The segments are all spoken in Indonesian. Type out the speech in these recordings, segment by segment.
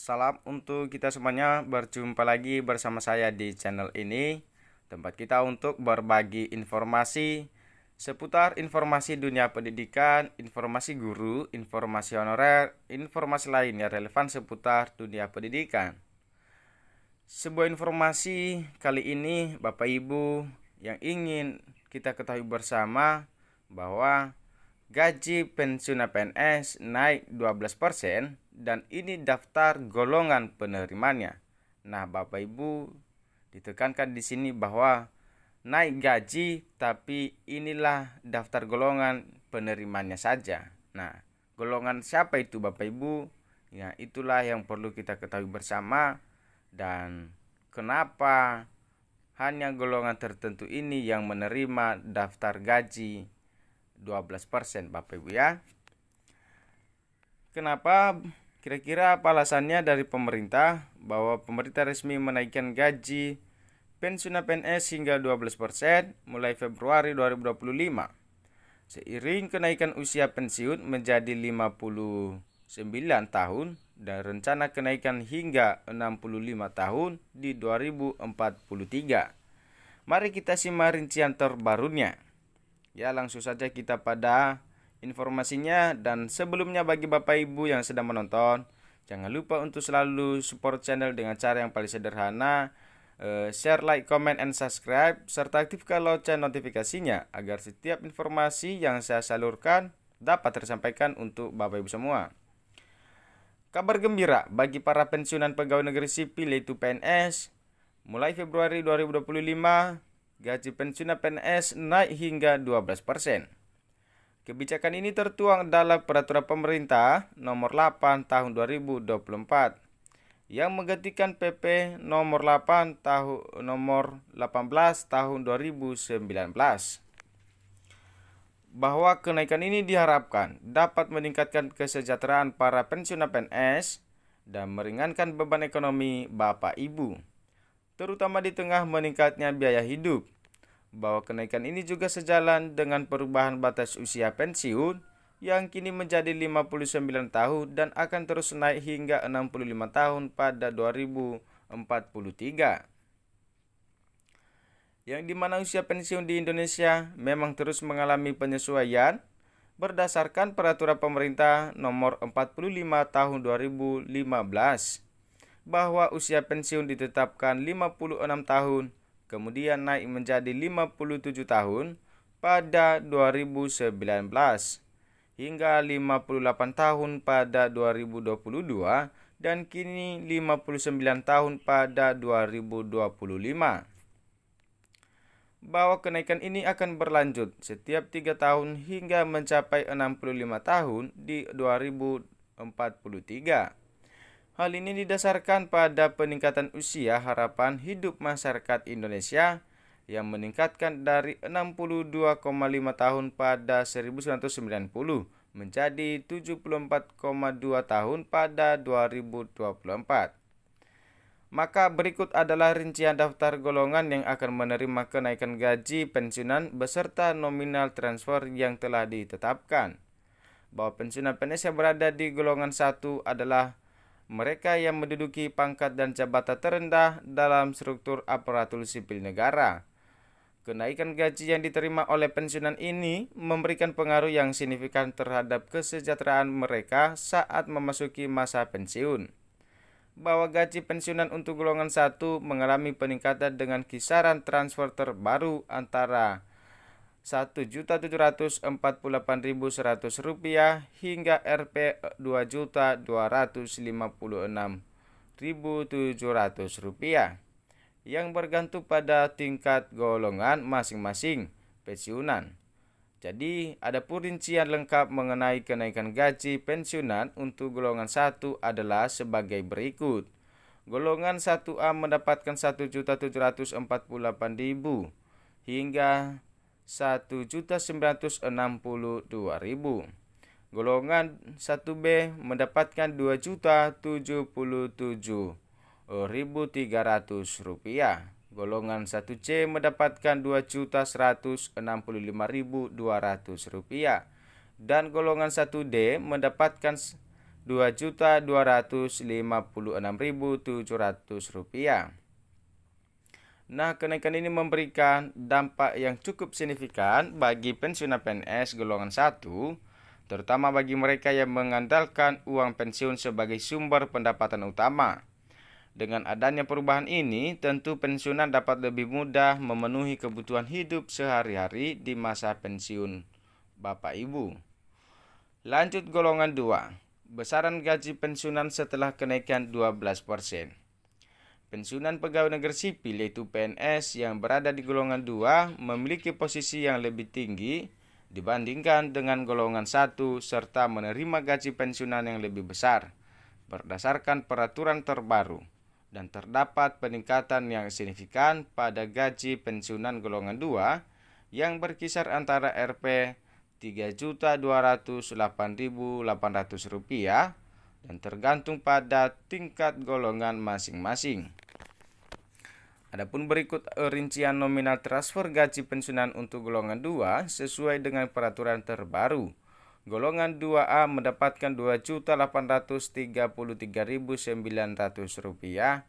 Salam untuk kita semuanya, berjumpa lagi bersama saya di channel ini, tempat kita untuk berbagi informasi seputar informasi dunia pendidikan, informasi guru, informasi honorer, informasi lain yang relevan seputar dunia pendidikan. Sebuah informasi kali ini Bapak Ibu yang ingin kita ketahui bersama bahwa gaji pensiun PNS naik 12% dan ini daftar golongan penerimanya. Nah, Bapak Ibu ditekankan di sini bahwa naik gaji tapi inilah daftar golongan penerimanya saja. Nah, golongan siapa itu Bapak Ibu? Ya, itulah yang perlu kita ketahui bersama dan kenapa hanya golongan tertentu ini yang menerima daftar gaji 12% Bapak Ibu ya. Kenapa? Kira-kira apa alasannya dari pemerintah bahwa pemerintah resmi menaikkan gaji pensiun PNS hingga 12% mulai Februari 2025. Seiring kenaikan usia pensiun menjadi 59 tahun dan rencana kenaikan hingga 65 tahun di 2043. Mari kita simak rincian terbarunya. Ya, langsung saja kita pada informasinya. Dan sebelumnya bagi Bapak Ibu yang sedang menonton, jangan lupa untuk selalu support channel dengan cara yang paling sederhana, share, like, comment, and subscribe, serta aktifkan lonceng notifikasinya agar setiap informasi yang saya salurkan dapat tersampaikan untuk Bapak Ibu semua. Kabar gembira bagi para pensiunan pegawai negeri sipil yaitu PNS, mulai Februari 2025, gaji pensiun PNS naik hingga 12%. Kebijakan ini tertuang dalam Peraturan Pemerintah Nomor 8 Tahun 2024 yang menggantikan PP Nomor 18 Tahun 2019. Bahwa kenaikan ini diharapkan dapat meningkatkan kesejahteraan para pensiunan PNS dan meringankan beban ekonomi Bapak Ibu, terutama di tengah meningkatnya biaya hidup. Bahwa kenaikan ini juga sejalan dengan perubahan batas usia pensiun yang kini menjadi 59 tahun dan akan terus naik hingga 65 tahun pada 2043. Yang dimana usia pensiun di Indonesia memang terus mengalami penyesuaian berdasarkan Peraturan Pemerintah Nomor 45 Tahun 2015 bahwa usia pensiun ditetapkan 56 tahun, kemudian naik menjadi 57 tahun pada 2019 hingga 58 tahun pada 2022 dan kini 59 tahun pada 2025. Bahwa kenaikan ini akan berlanjut setiap 3 tahun hingga mencapai 65 tahun di 2043. Hal ini didasarkan pada peningkatan usia harapan hidup masyarakat Indonesia yang meningkatkan dari 62,5 tahun pada 1990 menjadi 74,2 tahun pada 2024. Maka berikut adalah rincian daftar golongan yang akan menerima kenaikan gaji pensiunan beserta nominal transfer yang telah ditetapkan. Bahwa pensiunan PNS yang berada di golongan 1 adalah mereka yang menduduki pangkat dan jabatan terendah dalam struktur aparatur sipil negara. Kenaikan gaji yang diterima oleh pensiunan ini memberikan pengaruh yang signifikan terhadap kesejahteraan mereka saat memasuki masa pensiun. Bahwa gaji pensiunan untuk golongan 1 mengalami peningkatan dengan kisaran transfer terbaru antara Rp1.748.100 hingga Rp2.256.700 yang bergantung pada tingkat golongan masing-masing pensiunan. Jadi, ada pun rincian lengkap mengenai kenaikan gaji pensiunan untuk golongan 1 adalah sebagai berikut. Golongan 1A mendapatkan Rp1.748.000 hingga Rp1.962.000. Golongan 1B mendapatkan Rp2.077.300. Golongan 1C mendapatkan Rp2.165.200 dan golongan 1D mendapatkan Rp2.256.700. Nah, kenaikan ini memberikan dampak yang cukup signifikan bagi pensiunan PNS golongan 1, terutama bagi mereka yang mengandalkan uang pensiun sebagai sumber pendapatan utama. Dengan adanya perubahan ini, tentu pensiunan dapat lebih mudah memenuhi kebutuhan hidup sehari-hari di masa pensiun Bapak Ibu. Lanjut golongan 2, besaran gaji pensiunan setelah kenaikan 12%. Pensiunan pegawai negeri sipil yaitu PNS yang berada di golongan 2 memiliki posisi yang lebih tinggi dibandingkan dengan golongan 1 serta menerima gaji pensiunan yang lebih besar berdasarkan peraturan terbaru, dan terdapat peningkatan yang signifikan pada gaji pensiunan golongan 2 yang berkisar antara Rp 3.208.800 dan tergantung pada tingkat golongan masing-masing. Adapun berikut rincian nominal transfer gaji pensiunan untuk golongan 2 sesuai dengan peraturan terbaru. Golongan 2A mendapatkan Rp2.833.900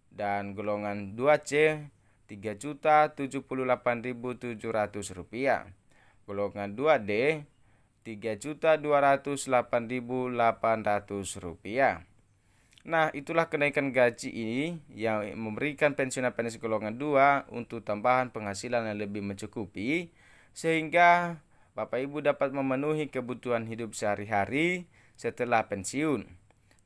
dan golongan 2C Rp3.078.700. Golongan 2D Rp3.208.800. Nah, itulah kenaikan gaji ini yang memberikan pensiunan PNS golongan 2 untuk tambahan penghasilan yang lebih mencukupi, sehingga Bapak Ibu dapat memenuhi kebutuhan hidup sehari-hari setelah pensiun.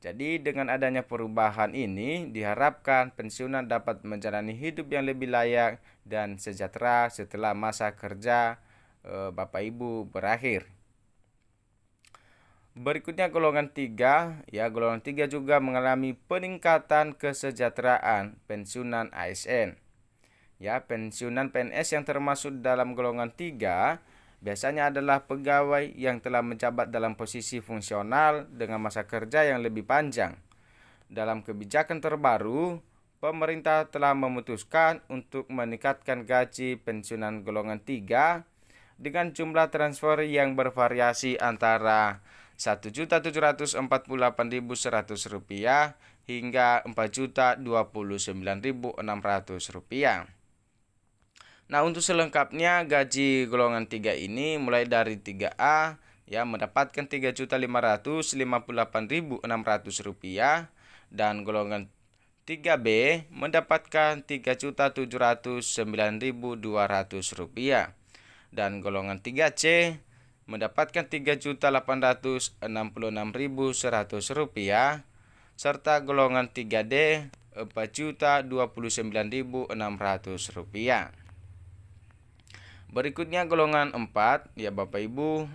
Jadi dengan adanya perubahan ini diharapkan pensiunan dapat menjalani hidup yang lebih layak dan sejahtera setelah masa kerja Bapak Ibu berakhir. Berikutnya golongan 3, golongan 3 juga mengalami peningkatan kesejahteraan pensiunan ASN. Pensiunan PNS yang termasuk dalam golongan 3 biasanya adalah pegawai yang telah menjabat dalam posisi fungsional dengan masa kerja yang lebih panjang. Dalam kebijakan terbaru, pemerintah telah memutuskan untuk meningkatkan gaji pensiunan golongan 3 dengan jumlah transfer yang bervariasi antara Rp1.748.100 hingga Rp4.029.600. Nah, untuk selengkapnya gaji golongan 3 ini mulai dari 3A mendapatkan Rp3.558.600 dan golongan 3B mendapatkan Rp3.709.200 dan golongan 3C mendapatkan Rp3.866.100 serta golongan 3D Rp4.029.600. Berikutnya golongan 4 Bapak Ibu.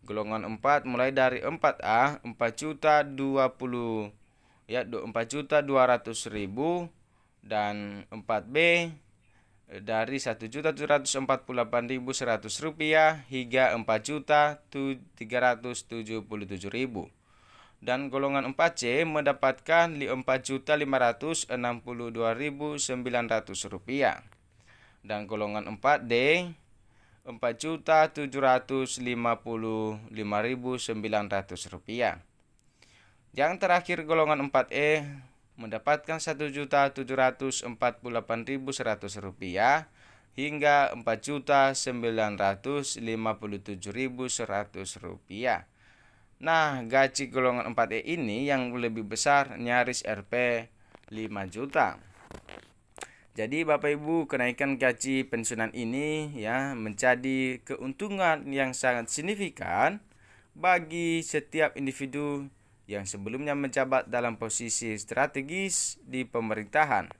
Golongan 4 mulai dari 4A Rp4.200.000 dan 4B dari Rp1.748.100 hingga Rp4.377.000 dan golongan 4C mendapatkan Rp4.562.900 dan golongan 4D Rp4.755.900. Yang terakhir golongan 4E mendapatkan Rp1.748.100 hingga Rp4.957.100. Nah, gaji golongan 4E ini yang lebih besar nyaris Rp 5 juta. Jadi Bapak Ibu, kenaikan gaji pensiunan ini menjadi keuntungan yang sangat signifikan bagi setiap individu yang sebelumnya menjabat dalam posisi strategis di pemerintahan.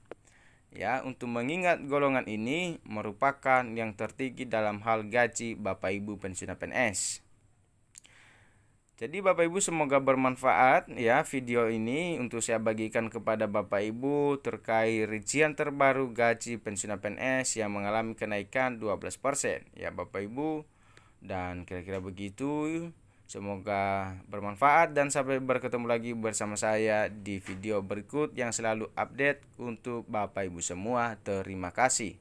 Untuk mengingat golongan ini merupakan yang tertinggi dalam hal gaji Bapak Ibu pensiunan PNS. Jadi Bapak Ibu, semoga bermanfaat video ini untuk saya bagikan kepada Bapak Ibu terkait rincian terbaru gaji pensiunan PNS yang mengalami kenaikan 12% Bapak Ibu. Dan kira-kira begitu. Semoga bermanfaat dan sampai bertemu lagi bersama saya di video berikut yang selalu update untuk Bapak Ibu semua. Terima kasih.